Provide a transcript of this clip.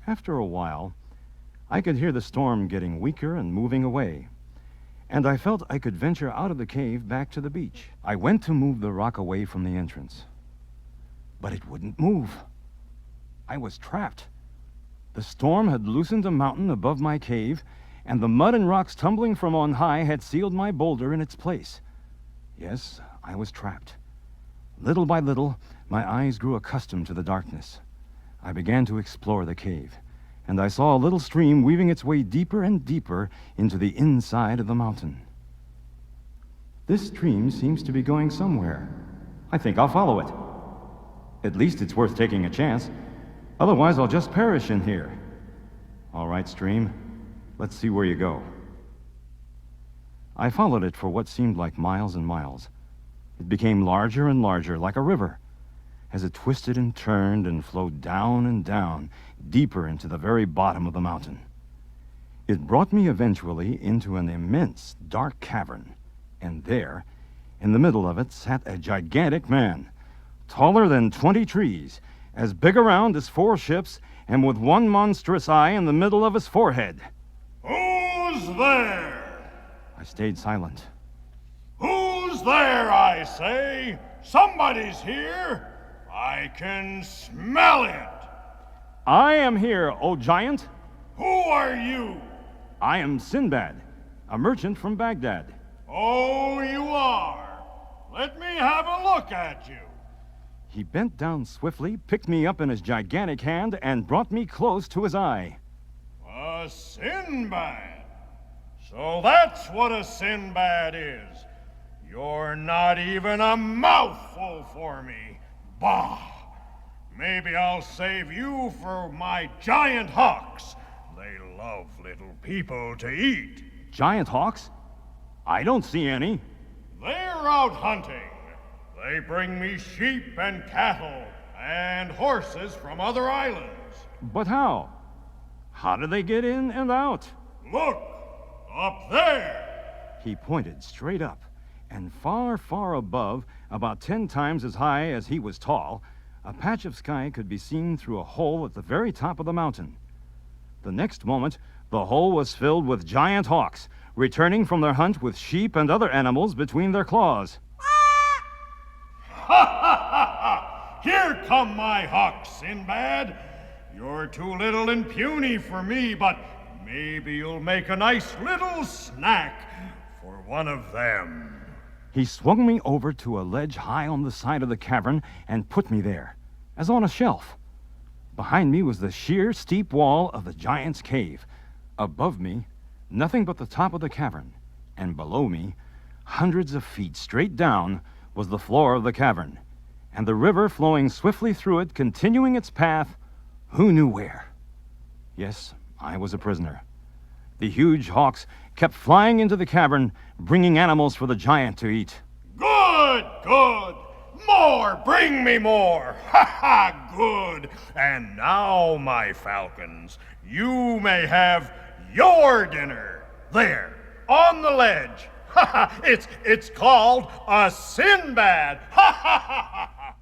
After a while, I could hear the storm getting weaker and moving away, and I felt I could venture out of the cave back to the beach. I went to move the rock away from the entrance, but it wouldn't move. I was trapped. The storm had loosened a mountain above my cave, and the mud and rocks tumbling from on high had sealed my boulder in its place. Yes, I was trapped. Little by little, my eyes grew accustomed to the darkness. I began to explore the cave, and I saw a little stream weaving its way deeper and deeper into the inside of the mountain. This stream seems to be going somewhere. I think I'll follow it. At least it's worth taking a chance. Otherwise, I'll just perish in here. All right, stream, let's see where you go. I followed it for what seemed like miles and miles. It became larger and larger, like a river, as it twisted and turned and flowed down and down, deeper into the very bottom of the mountain. It brought me eventually into an immense, dark cavern, and there, in the middle of it, sat a gigantic man, taller than 20 trees, as big around as 4 ships, and with one monstrous eye in the middle of his forehead. Who's there? I stayed silent. Who's there, I say? Somebody's here. I can smell it. I am here, O giant. Who are you? I am Sinbad, a merchant from Baghdad. Oh, you are. Let me have a look at you. He bent down swiftly, picked me up in his gigantic hand, and brought me close to his eye. A Sinbad. So that's what a Sinbad is. You're not even a mouthful for me. Bah! Maybe I'll save you for my giant hawks. They love little people to eat. Giant hawks? I don't see any. They're out hunting. They bring me sheep and cattle and horses from other islands. But how? How do they get in and out? Look, up there. He pointed straight up, and far, far above, about 10 times as high as he was tall, a patch of sky could be seen through a hole at the very top of the mountain. The next moment, the hole was filled with giant hawks, returning from their hunt with sheep and other animals between their claws. Ha ha ha ha! Here come my hawks, Sinbad. You're too little and puny for me, but maybe you'll make a nice little snack for one of them. He swung me over to a ledge high on the side of the cavern and put me there, as on a shelf. Behind me was the sheer, steep wall of the giant's cave. Above me, nothing but the top of the cavern, and below me, hundreds of feet straight down, was the floor of the cavern, and the river flowing swiftly through it, continuing its path, who knew where? Yes, I was a prisoner. The huge hawks kept flying into the cavern, bringing animals for the giant to eat. Good, good. More, bring me more. Ha ha, good. And now, my falcons, you may have your dinner. There, on the ledge. Ha ha, it's called a Sinbad. Ha ha ha ha ha.